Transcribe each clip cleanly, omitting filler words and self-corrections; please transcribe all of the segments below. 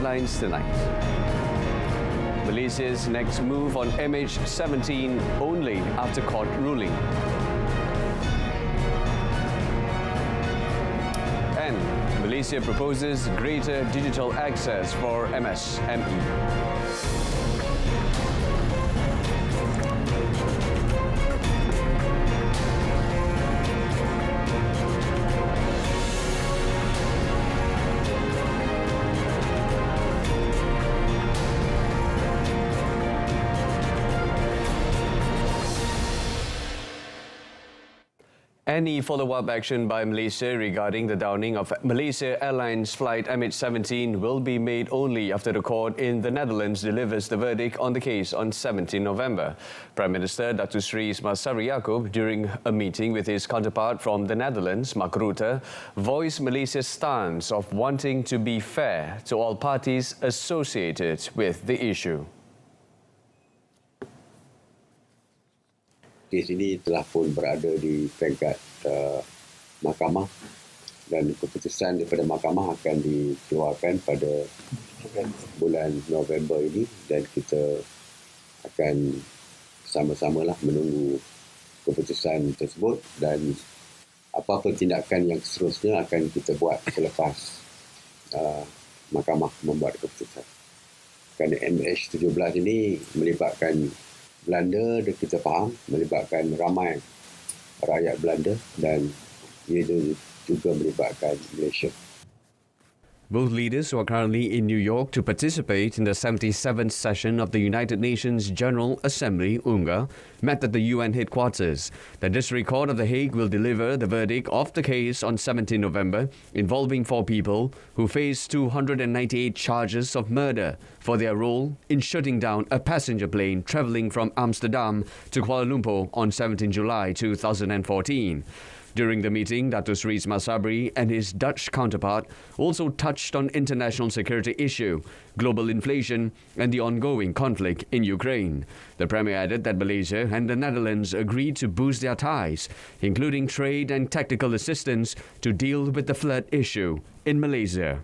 headlines tonight. Malaysia's next move on MH17 only after court ruling. And Malaysia proposes greater digital access for MSME. Any follow-up action by Malaysia regarding the downing of Malaysia Airlines flight MH17 will be made only after the court in the Netherlands delivers the verdict on the case on 17 November. Prime Minister Datuk Seri Semasa, during a meeting with his counterpart from the Netherlands, Mark Rutte, voiced Malaysia's stance of wanting to be fair to all parties associated with the issue. Kes ini telah pun berada di peringkat mahkamah dan keputusan daripada mahkamah akan dikeluarkan pada bulan November ini dan kita akan sama-samalah menunggu keputusan tersebut dan apa-apa tindakan yang seterusnya akan kita buat selepas mahkamah membuat keputusan. Kerana MH17 ini melibatkan Belanda, dan kita faham melibatkan ramai rakyat Belanda dan ia juga melibatkan Malaysia. Both leaders who are currently in New York to participate in the 77th session of the United Nations General Assembly, UNGA, met at the UN headquarters. The District Court of The Hague will deliver the verdict of the case on 17 November, involving 4 people who face 298 charges of murder for their role in shutting down a passenger plane travelling from Amsterdam to Kuala Lumpur on 17 July 2014. During the meeting, Datuk Seri Masabri and his Dutch counterpart also touched on international security issue, global inflation and the ongoing conflict in Ukraine. The Premier added that Malaysia and the Netherlands agreed to boost their ties, including trade and tactical assistance to deal with the flood issue in Malaysia.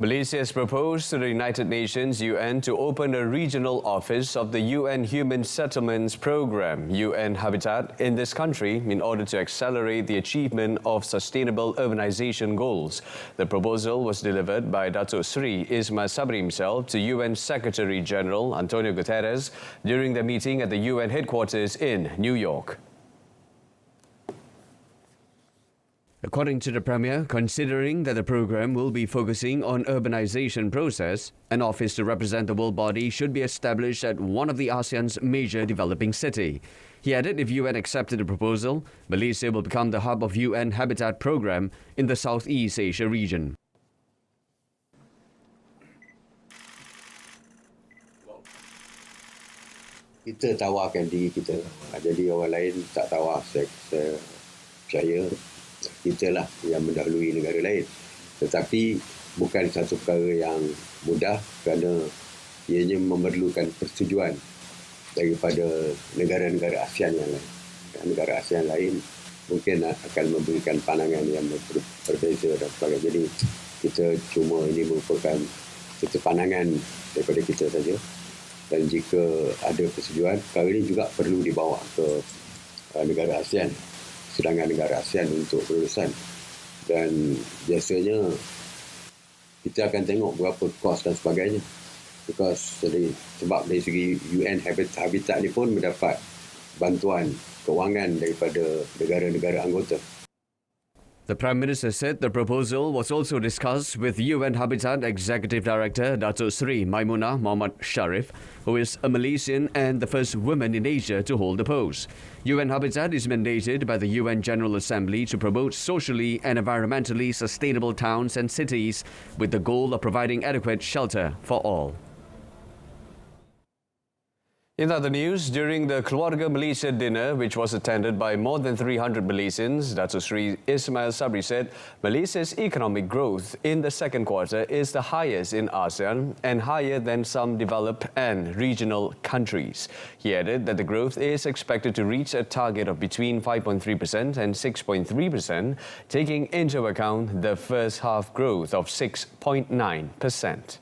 Malaysia has proposed to the United Nations UN to open a regional office of the UN Human Settlements Programme, UN Habitat, in this country in order to accelerate the achievement of sustainable urbanization goals. The proposal was delivered by Datuk Seri Ismail Sabri himself to UN Secretary-General Antonio Guterres during the meeting at the UN headquarters in New York. According to the Premier, considering that the program will be focusing on urbanization process, an office to represent the world body should be established at one of the ASEAN's major developing city. He added if UN accepted the proposal, Malaysia will become the hub of UN Habitat program in the Southeast Asia region. Kita tawarkan diri kita, jadi orang lain tak tawar, saya percaya kita lah yang mendahului negara lain. Tetapi bukan satu perkara yang mudah kerana ianya memerlukan persetujuan daripada negara-negara ASEAN yang lain. Negara ASEAN lain mungkin akan memberikan pandangan yang berbeza dan sebagainya. Jadi kita cuma ini merupakan satu pandangan daripada kita saja. Dan jika ada persetujuan, perkara ini juga perlu dibawa ke negara ASEAN, sedangkan negara ASEAN untuk perurusan. Dan biasanya kita akan tengok berapa kos dan sebagainya. Sebab dari segi UN Habitat ni pun mendapat bantuan kewangan daripada negara-negara anggota. The Prime Minister said the proposal was also discussed with UN Habitat Executive Director Datuk Seri Maimunah Muhammad Sharif, who is a Malaysian and the first woman in Asia to hold the post. UN Habitat is mandated by the UN General Assembly to promote socially and environmentally sustainable towns and cities with the goal of providing adequate shelter for all. In other news, during the Keluarga Malaysia dinner, which was attended by more than 300 Malaysians, Datuk Seri Ismail Sabri said Malaysia's economic growth in the second quarter is the highest in ASEAN and higher than some developed and regional countries. He added that the growth is expected to reach a target of between 5.3% and 6.3%, taking into account the first half growth of 6.9%.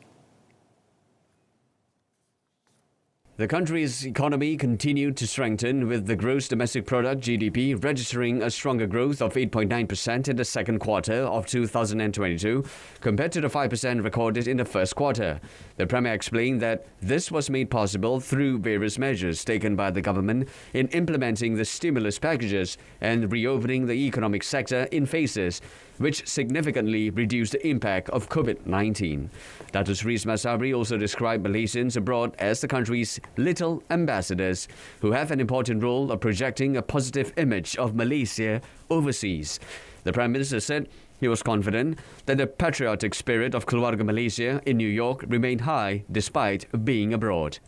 The country's economy continued to strengthen, with the gross domestic product (GDP) registering a stronger growth of 8.9% in the second quarter of 2022 compared to the 5% recorded in the first quarter. The Premier explained that this was made possible through various measures taken by the government in implementing the stimulus packages and reopening the economic sector in phases, which significantly reduced the impact of COVID-19. Datuk Seri Ismail Sabri also described Malaysians abroad as the country's little ambassadors, who have an important role of projecting a positive image of Malaysia overseas. The Prime Minister said he was confident that the patriotic spirit of Keluarga Malaysia in New York remained high despite being abroad.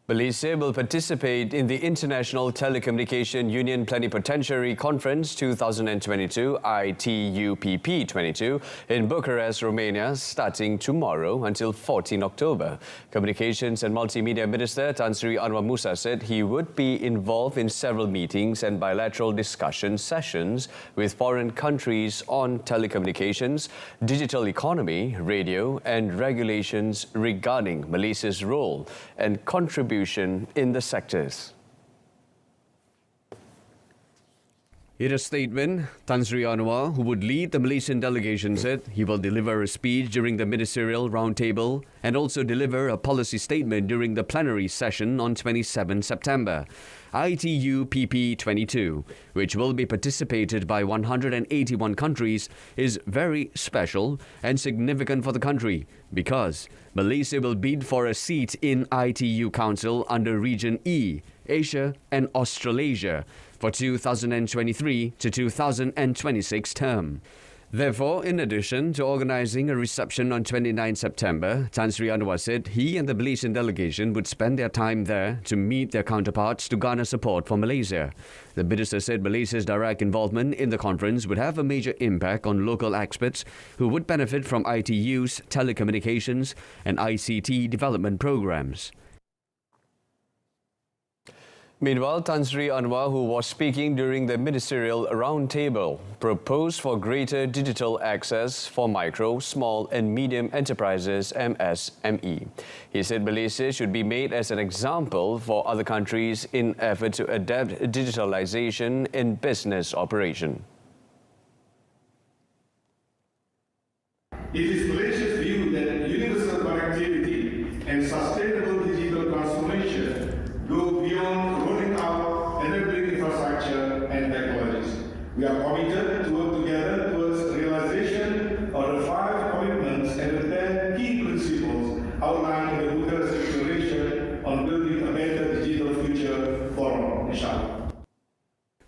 Malaysia will participate in the International Telecommunication Union Plenipotentiary Conference 2022 ITUPP 22 in Bucharest, Romania, starting tomorrow until 14 October. Communications and Multimedia Minister Tan Sri Anwar Musa said he would be involved in several meetings and bilateral discussion sessions with foreign countries on telecommunications, digital economy, radio and regulations regarding Malaysia's role and contribution in the sectors. In a statement, Tan Sri Anwar, who would lead the Malaysian delegation, said he will deliver a speech during the ministerial roundtable and also deliver a policy statement during the plenary session on 27 September. ITUPP 22, which will be participated by 181 countries, is very special and significant for the country because Malaysia will bid for a seat in ITU Council under Region E, Asia and Australasia for 2023 to 2026 term. Therefore, in addition to organizing a reception on 29 September, Tan Sri Anwar said he and the Malaysian delegation would spend their time there to meet their counterparts to garner support for Malaysia. The minister said Malaysia's direct involvement in the conference would have a major impact on local experts who would benefit from ITU's telecommunications and ICT development programs. Meanwhile, Tan Sri Anwar, who was speaking during the ministerial roundtable, proposed for greater digital access for micro, small and medium enterprises (MSME). He said Malaysia should be made as an example for other countries in effort to adapt digitalization in business operation. It is Malaysia's view that universal connectivity and sustainable digital transformation go beyond rolling out enabling infrastructure and technologies. We are committed to work together towards the realization of the 5 commitments and the 10 key principles outlined in the Bucharest Declaration on building a better digital future for Malaysia.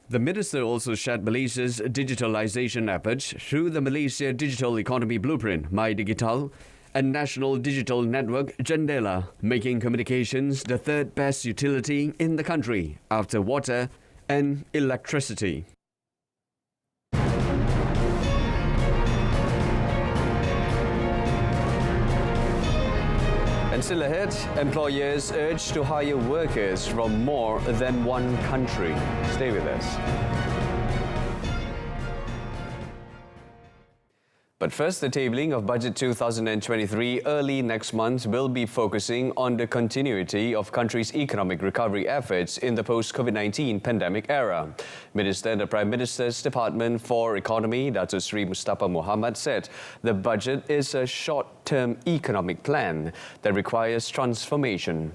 The minister also shared Malaysia's digitalization efforts through the Malaysia Digital Economy Blueprint, My Digital, and National Digital Network Jendela, making communications the third best utility in the country after water and electricity. And still ahead, employers urge to hire workers from more than one country. Stay with us. But first, the tabling of Budget 2023 early next month will be focusing on the continuity of country's economic recovery efforts in the post-COVID-19 pandemic era. Minister in the Prime Minister's Department for Economy, Datuk Seri Mustafa Muhammad, said the budget is a short-term economic plan that requires transformation.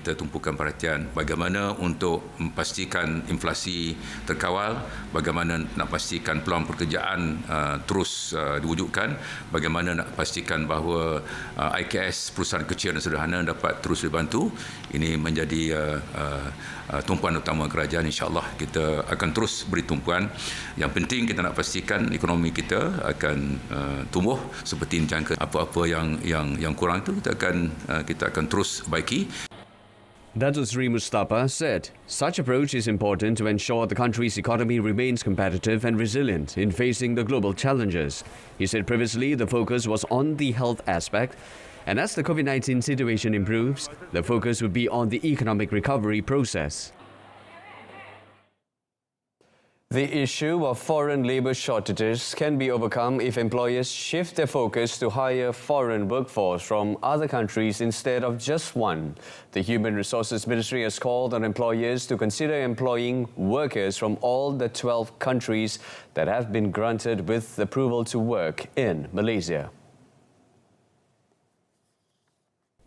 kita tumpukan perhatian bagaimana untuk memastikan inflasi terkawal, bagaimana nak pastikan peluang pekerjaan terus diwujudkan, bagaimana nak pastikan bahawa IKS perusahaan kecil dan sederhana dapat terus dibantu. Ini menjadi tumpuan utama kerajaan. InsyaAllah kita akan terus beri tumpuan. Yang penting kita nak pastikan ekonomi kita akan tumbuh seperti dijangka. Apa-apa yang kurang itu kita akan terus baiki. Datuk Seri Mustafa said such approach is important to ensure the country's economy remains competitive and resilient in facing the global challenges. He said previously the focus was on the health aspect, and as the COVID-19 situation improves, the focus would be on the economic recovery process. The issue of foreign labour shortages can be overcome if employers shift their focus to hire foreign workforce from other countries instead of just one. The Human Resources Ministry has called on employers to consider employing workers from all the 12 countries that have been granted with approval to work in Malaysia.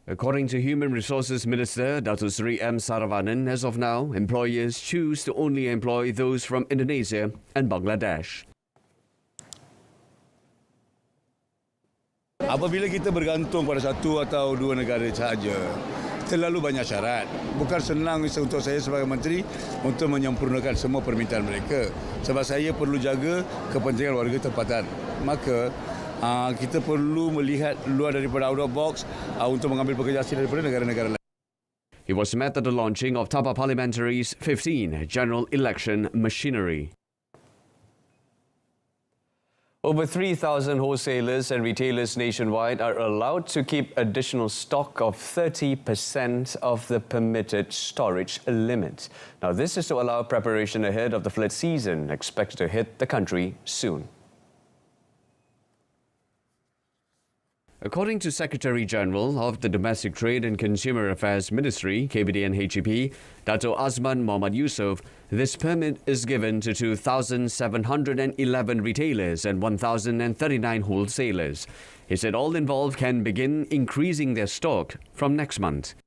According to Human Resources Minister Datuk Seri M. Saravanan, as of now, employers choose to only employ those from Indonesia and Bangladesh. Apabila kita bergantung pada satu atau dua negara sahaja, terlalu banyak syarat. Bukan senang untuk saya sebagai menteri untuk menyempurnakan semua permintaan mereka. Sebab saya perlu jaga kepentingan warga tempatan. Maka kita perlu melihat luar daripada out of box untuk mengambil pekerja asing daripada negara-negara lain. He was met at the launching of Tapa Parliamentary's 15 General Election Machinery. Over 3,000 wholesalers and retailers nationwide are allowed to keep additional stock of 30% of the permitted storage limit. Now, this is to allow preparation ahead of the flood season expected to hit the country soon. According to Secretary-General of the Domestic Trade and Consumer Affairs Ministry, KBD and HEP, Dato' Azman Muhammad Yusof, this permit is given to 2,711 retailers and 1,039 wholesalers. He said all involved can begin increasing their stock from next month.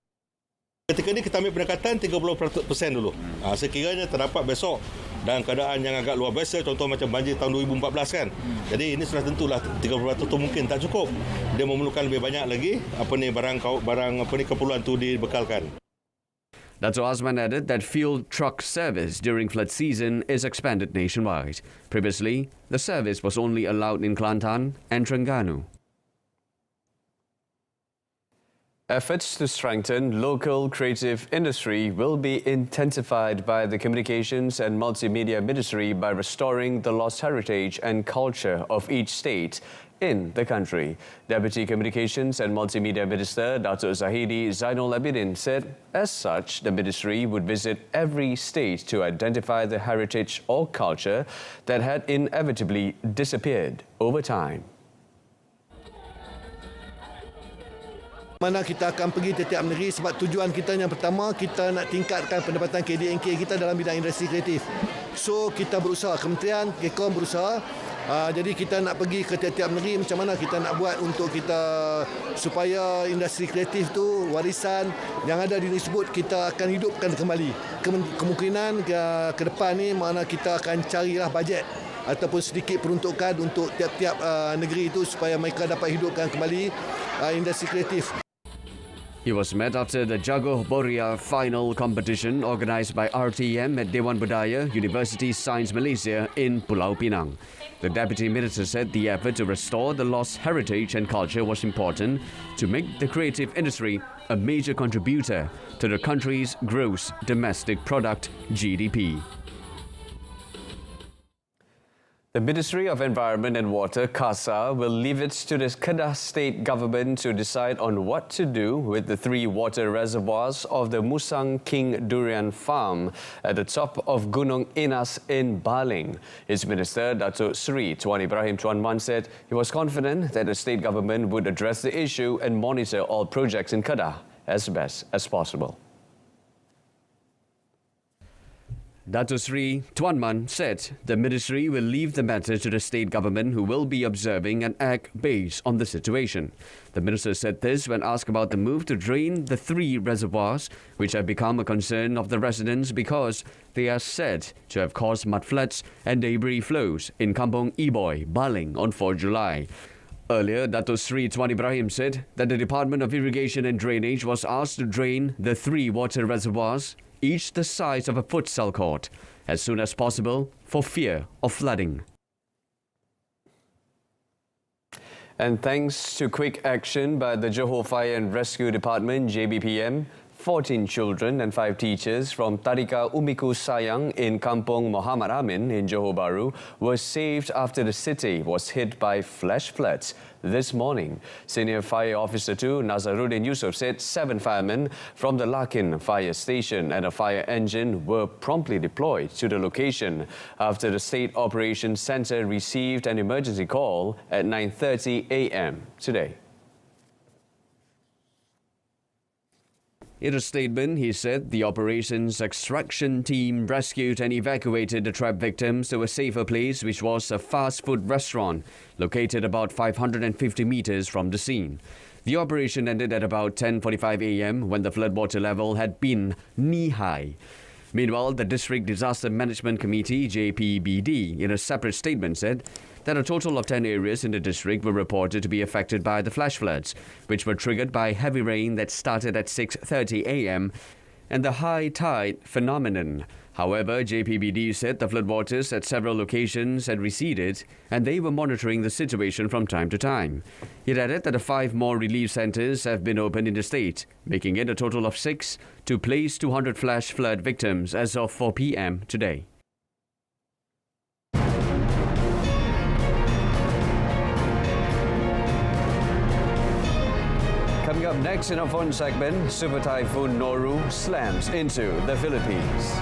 Ketika ini kita ambil pendekatan 30% dulu. Sekiranya terdapat besok dalam keadaan yang agak luar biasa, contoh macam banjir tahun 2014 kan. Jadi ini sudah tentulah 30% itu mungkin tak cukup. Dia memerlukan lebih banyak lagi barang keperluan itu dibekalkan. Dato' Azman added that field truck service during flood season is expanded nationwide. Previously, the service was only allowed in Kelantan and Terengganu. Efforts to strengthen local creative industry will be intensified by the Communications and Multimedia Ministry by restoring the lost heritage and culture of each state in the country. Deputy Communications and Multimedia Minister Datuk Zahidi Zainul Abidin said, as such, the ministry would visit every state to identify the heritage or culture that had inevitably disappeared over time. Mana kita akan pergi tiap negeri sebab tujuan kita yang pertama, kita nak tingkatkan pendapatan KDNK kita dalam bidang industri kreatif. So kita berusaha, Kementerian Telecom berusaha, jadi kita nak pergi ke tiap-tiap negeri macam mana kita nak buat untuk kita supaya industri kreatif tu warisan yang ada di tersebut kita akan hidupkan kembali. Kemungkinan ke depan ni mana kita akan carilah bajet ataupun sedikit peruntukan untuk tiap-tiap negeri itu supaya mereka dapat hidupkan kembali industri kreatif. He was met after the Jagoh Boria final competition organised by RTM at Dewan Budaya University Science Malaysia in Pulau Pinang. The Deputy Minister said the effort to restore the lost heritage and culture was important to make the creative industry a major contributor to the country's gross domestic product (GDP). The Ministry of Environment and Water, KASA, will leave it to the Kedah State Government to decide on what to do with the 3 water reservoirs of the Musang King Durian Farm at the top of Gunung Inas in Baling. Its Minister, Datuk Seri Tuan Ibrahim Tuan Man, said he was confident that the state government would address the issue and monitor all projects in Kedah as best as possible. Dato Sri Tuan Man said the ministry will leave the matter to the state government, who will be observing and act based on the situation. The minister said this when asked about the move to drain the 3 reservoirs, which have become a concern of the residents because they are said to have caused mud floods and debris flows in Kampong Iboy, Baling on 4 July. Earlier, Dato Sri Tuan Ibrahim said that the Department of Irrigation and Drainage was asked to drain the 3 water reservoirs, each the size of a futsal court, as soon as possible for fear of flooding. And thanks to quick action by the Johor Fire and Rescue Department, JBPM, 14 children and 5 teachers from Tadika Umiku Sayang in Kampong Muhammad Amin in Johor Bahru were saved after the city was hit by flash floods this morning. Senior Fire Officer 2 Nazaruddin Yusof said 7 firemen from the Lakin Fire Station and a fire engine were promptly deployed to the location after the State Operations Centre received an emergency call at 9:30 a.m. today. In a statement, he said the operations extraction team rescued and evacuated the trapped victims to a safer place, which was a fast food restaurant located about 550 meters from the scene. The operation ended at about 10:45 a.m. when the floodwater level had been knee-high. Meanwhile, the District Disaster Management Committee, JPBD, in a separate statement said that a total of 10 areas in the district were reported to be affected by the flash floods, which were triggered by heavy rain that started at 6:30 a.m. and the high tide phenomenon. However, JPBD said the floodwaters at several locations had receded and they were monitoring the situation from time to time. It added that 5 more relief centres have been opened in the state, making it a total of 6 to place 200 flash flood victims as of 4 p.m. today. Coming up next in our phone segment, Super Typhoon Noru slams into the Philippines.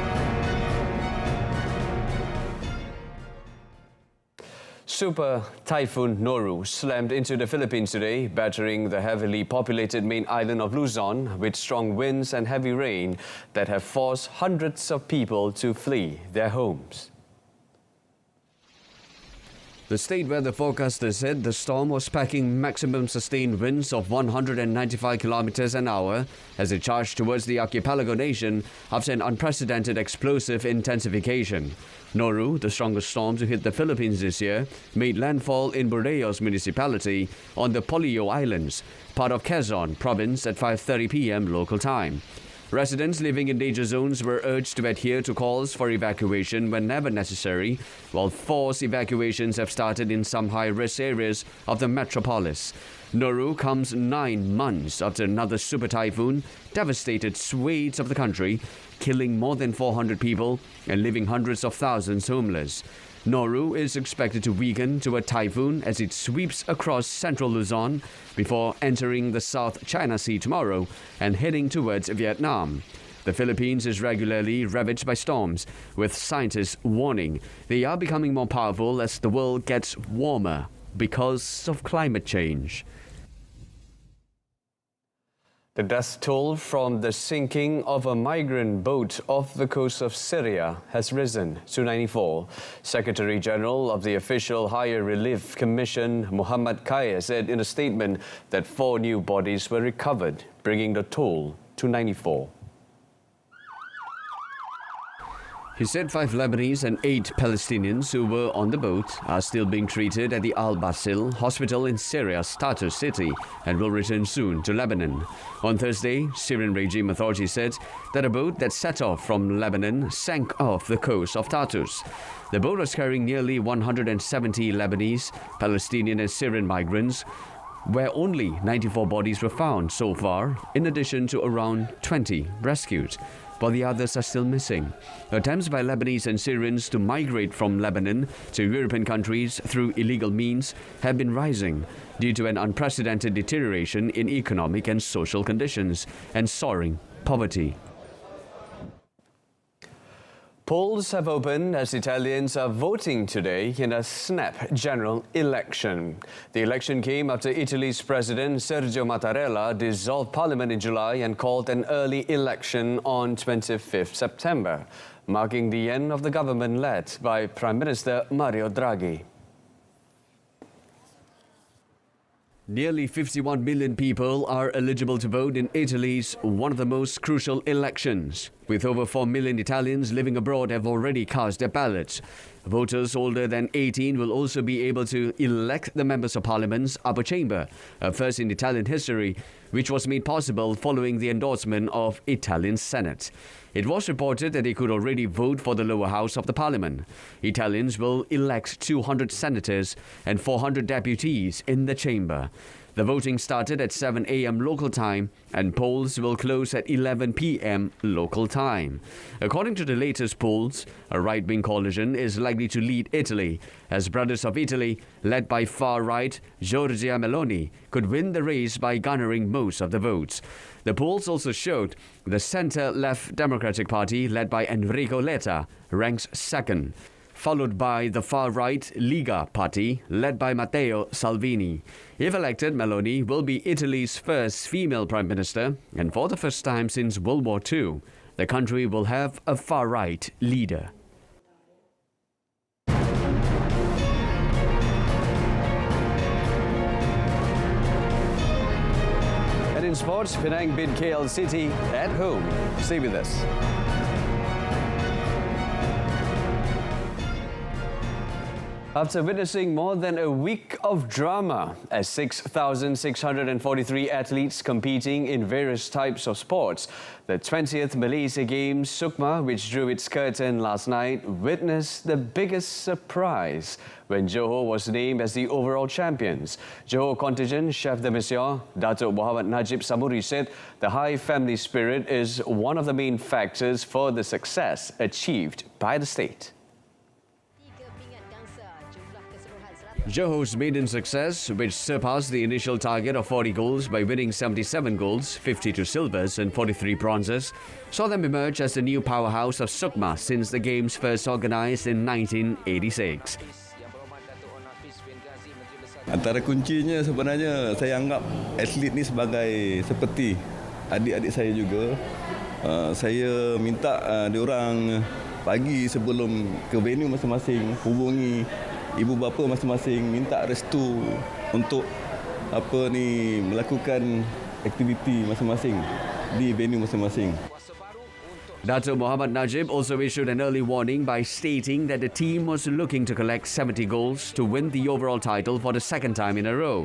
Super Typhoon Noru slammed into the Philippines today, battering the heavily populated main island of Luzon with strong winds and heavy rain that have forced hundreds of people to flee their homes. The state weather forecaster said the storm was packing maximum sustained winds of 195 kilometers an hour as it charged towards the archipelago nation after an unprecedented explosive intensification. Noru, the strongest storm to hit the Philippines this year, made landfall in Bordeos municipality on the Polillo Islands, part of Quezon province at 5:30 p.m. local time. Residents living in danger zones were urged to adhere to calls for evacuation whenever necessary, while forced evacuations have started in some high-risk areas of the metropolis. Noru comes 9 months after another super typhoon devastated swathes of the country, killing more than 400 people and leaving hundreds of thousands homeless. Noru is expected to weaken to a typhoon as it sweeps across central Luzon before entering the South China Sea tomorrow and heading towards Vietnam. The Philippines is regularly ravaged by storms, with scientists warning they are becoming more powerful as the world gets warmer because of climate change. The death toll from the sinking of a migrant boat off the coast of Syria has risen to 94. Secretary General of the Official Higher Relief Commission, Muhammad Kaya, said in a statement that 4 new bodies were recovered, bringing the toll to 94. He said 5 Lebanese and 8 Palestinians who were on the boat are still being treated at the Al-Basil hospital in Syria's Tartus city and will return soon to Lebanon. On Thursday, Syrian regime authorities said that a boat that set off from Lebanon sank off the coast of Tartus. The boat was carrying nearly 170 Lebanese, Palestinian and Syrian migrants, where only 94 bodies were found so far, in addition to around 20 rescued, while the others are still missing. Attempts by Lebanese and Syrians to migrate from Lebanon to European countries through illegal means have been rising due to an unprecedented deterioration in economic and social conditions and soaring poverty. Polls have opened as Italians are voting today in a snap general election. The election came after Italy's President Sergio Mattarella dissolved parliament in July and called an early election on 25th September. marking the end of the government led by Prime Minister Mario Draghi. Nearly 51 million people are eligible to vote in Italy's one of the most crucial elections. With over 4 million Italians living abroad have already cast their ballots. Voters older than 18 will also be able to elect the members of Parliament's upper chamber, a first in Italian history, which was made possible following the endorsement of Italian Senate. It was reported that they could already vote for the lower house of the Parliament. Italians will elect 200 senators and 400 deputies in the chamber. The voting started at 7 a.m. local time and polls will close at 11 p.m. local time. According to the latest polls, a right-wing coalition is likely to lead Italy, as Brothers of Italy, led by far-right Giorgia Meloni, could win the race by garnering most of the votes. The polls also showed the centre-left Democratic Party, led by Enrico Letta, ranks second, followed by the far-right Lega Party, led by Matteo Salvini. If elected, Meloni will be Italy's first female prime minister, and for the first time since World War II, the country will have a far-right leader. And in sports, Penang beat KL City at home. Stay with us. After witnessing more than a week of drama as 6,643 athletes competing in various types of sports, the 20th Malaysia Games Sukma, which drew its curtain last night, witnessed the biggest surprise when Johor was named as the overall champions. Johor contingent chef de mission Datuk Muhammad Najib Samuri said the high family spirit is one of the main factors for the success achieved by the state. Johor's maiden success, which surpassed the initial target of 40 goals by winning 77 goals, 52 silvers and 43 bronzes, saw them emerge as the new powerhouse of Sukma since the games first organised in 1986. Antara kuncinya sebenarnya saya anggap atlet ni sebagai seperti adik-adik saya juga. Saya minta diorang pagi sebelum ke venue masing-masing hubungi ibu bapa masing-masing, minta restu untuk melakukan aktiviti masing-masing di venue masing-masing. Datuk Muhammad Najib also issued an early warning by stating that the team was looking to collect 70 goals to win the overall title for the second time in a row.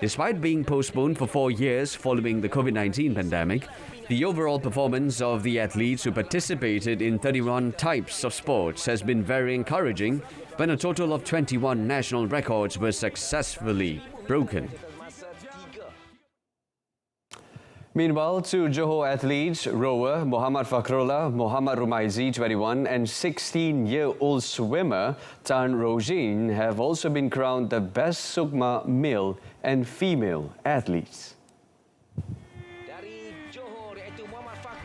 Despite being postponed for 4 years following the COVID-19 pandemic, the overall performance of the athletes who participated in 31 types of sports has been very encouraging, when a total of 21 national records were successfully broken. Meanwhile, two Johor athletes, rower Muhammad Fakhrullah, Muhammad Rumaizi, 21, and 16-year-old swimmer Tan Rojin have also been crowned the best Sukma male and female athletes.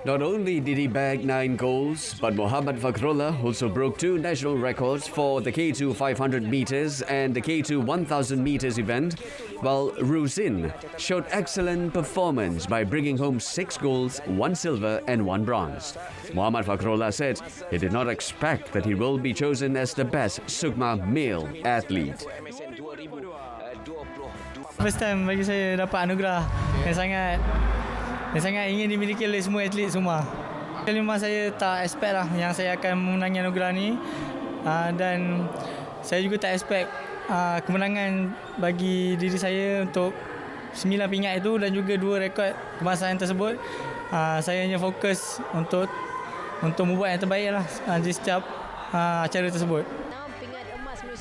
Not only did he bag 9 goals, but Muhammad Fakhrullah also broke 2 national records for the K2 500 meters and the K2 1000 meters event, while Ruzin showed excellent performance by bringing home 6 goals, 1 silver and 1 bronze. Muhammad Fakhrullah said he did not expect that he will be chosen as the best Sukma male athlete. First time bagi saya dapat anugerah yang sangat ingin dimiliki oleh semua atlet semua. Memang saya tak expect lah yang saya akan memenangi anugerah ni, dan saya juga tak expect kemenangan bagi diri saya untuk 9 pingat itu dan juga 2 rekod kebangsaan tersebut. Saya hanya fokus untuk membuat yang terbaik lah di setiap acara tersebut.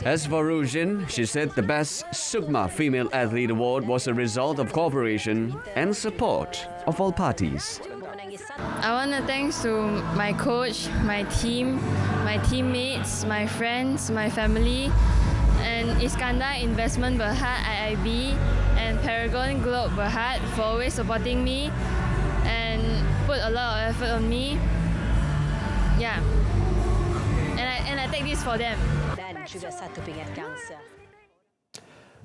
As for Rujin, she said the Best Sukma Female Athlete Award was a result of cooperation and support of all parties. I want to thank to my coach, my team, my teammates, my friends, my family, and Iskandar Investment Berhad IIB and Paragon Globe Berhad for always supporting me and put a lot of effort on me. Yeah, and I take this for them.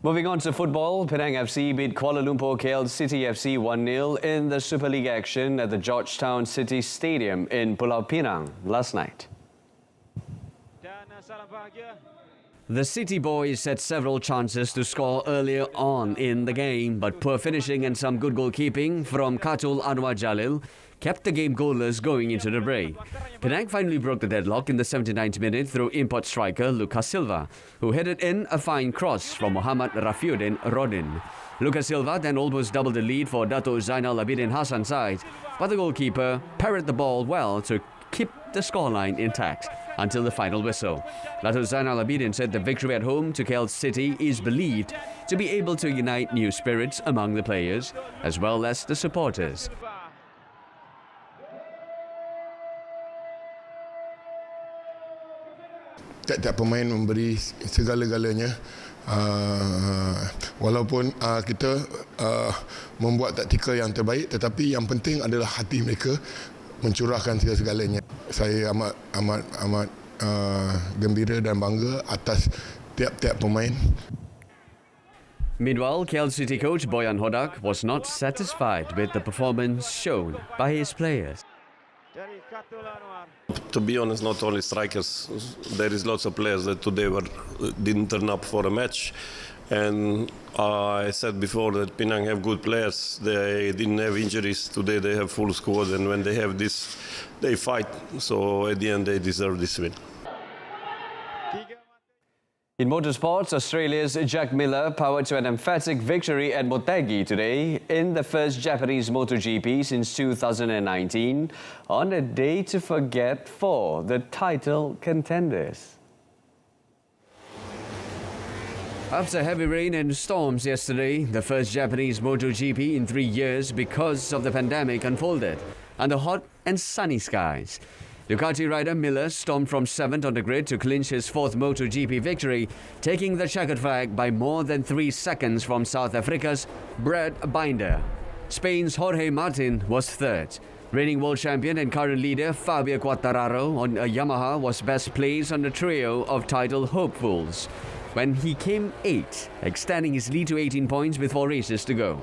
Moving on to football, Penang FC beat Kuala Lumpur KL City FC 1-0 in the Super League action at the Georgetown City Stadium in Pulau Pinang last night. The City boys had several chances to score earlier on in the game, but poor finishing and some good goalkeeping from Katul Anwar Jalil kept the game goalless going into the break. Penang finally broke the deadlock in the 79th minute through import striker Lucas Silva, who headed in a fine cross from Muhammad Rafiuddin Rodin. Lucas Silva then almost doubled the lead for Dato' Zainal Abidin Hassan's side, but the goalkeeper parried the ball well to keep the scoreline intact until the final whistle. Dato' Zainal Abidin said the victory at home to KL City is believed to be able to ignite new spirits among the players as well as the supporters. Tiap-tiap pemain memberi segala-galanya. Walaupun kita membuat taktikal yang terbaik, tetapi yang penting adalah hati mereka mencurahkan segala-galanya. Saya amat gembira dan bangga atas tiap-tiap pemain. Meanwhile, KL City coach Boyan Hodak was not satisfied with the performance shown by his players. To be honest, not only strikers, there is lots of players that today didn't turn up for a match. And I said before that Penang have good players. They didn't have injuries. Today they have full squad, and when they have this, they fight. So at the end, they deserve this win. In motorsports, Australia's Jack Miller powered to an emphatic victory at Motegi today in the first Japanese MotoGP since 2019, on a day to forget for the title contenders. After heavy rain and storms yesterday, the first Japanese MotoGP in 3 years because of the pandemic unfolded under hot and sunny skies. Ducati rider Miller stormed from 7th on the grid to clinch his 4th MotoGP victory, taking the checkered flag by more than 3 seconds from South Africa's Brad Binder. Spain's Jorge Martin was 3rd. Reigning world champion and current leader Fabio Quartararo on a Yamaha was best placed on the trio of title hopefuls, when he came 8th, extending his lead to 18 points with 4 races to go.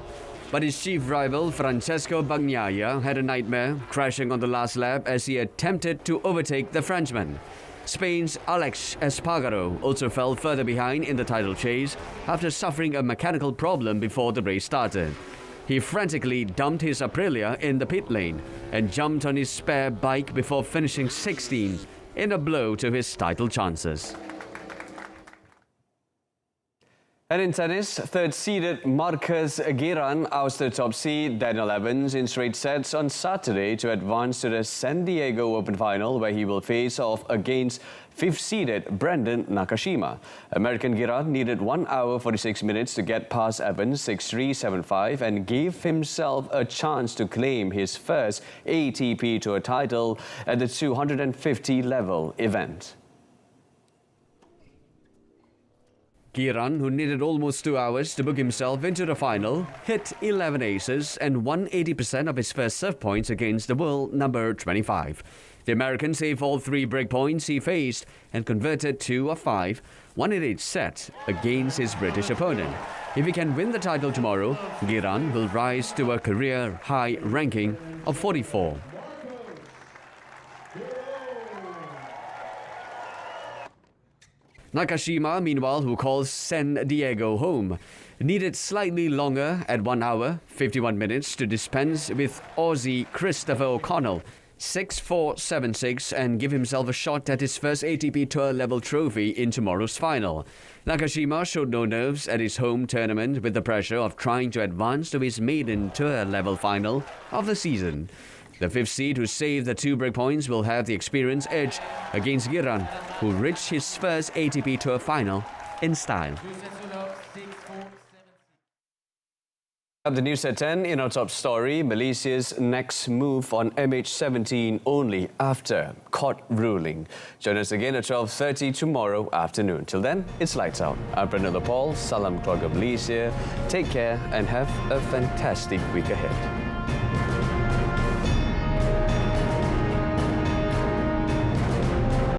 But his chief rival, Francesco Bagnaia, had a nightmare, crashing on the last lap as he attempted to overtake the Frenchman. Spain's Alex Espargaro also fell further behind in the title chase after suffering a mechanical problem before the race started. He frantically dumped his Aprilia in the pit lane and jumped on his spare bike before finishing 16th in a blow to his title chances. And in tennis, third-seeded Marcus Giron ousted top seed Daniel Evans in straight sets on Saturday to advance to the San Diego Open final, where he will face off against fifth-seeded Brandon Nakashima. American Giron needed 1 hour 46 minutes to get past Evans 6-3, 7-5 and gave himself a chance to claim his first ATP Tour title at the 250-level event. Giron, who needed almost 2 hours to book himself into the final, hit 11 aces and won 80% of his first serve points against the world number 25. The American saved all 3 break points he faced and converted 2 of 5, won in each set against his British opponent. If he can win the title tomorrow, Giron will rise to a career-high ranking of 44. Nakashima, meanwhile, who calls San Diego home, needed slightly longer at 1 hour, 51 minutes to dispense with Aussie Christopher O'Connell, 6-4, 7-6, and give himself a shot at his first ATP Tour level trophy in tomorrow's final. Nakashima showed no nerves at his home tournament with the pressure of trying to advance to his maiden Tour level final of the season. The fifth seed who saved the 2 break points will have the experience edge against Giron, who reached his first ATP Tour final in style. Up the news at 10 in our top story, Malaysia's next move on MH17 only after court ruling. Join us again at 12:30 tomorrow afternoon. Till then, it's lights out. I'm Pranila Paul. Salam keluarga Malaysia. Take care and have a fantastic week ahead.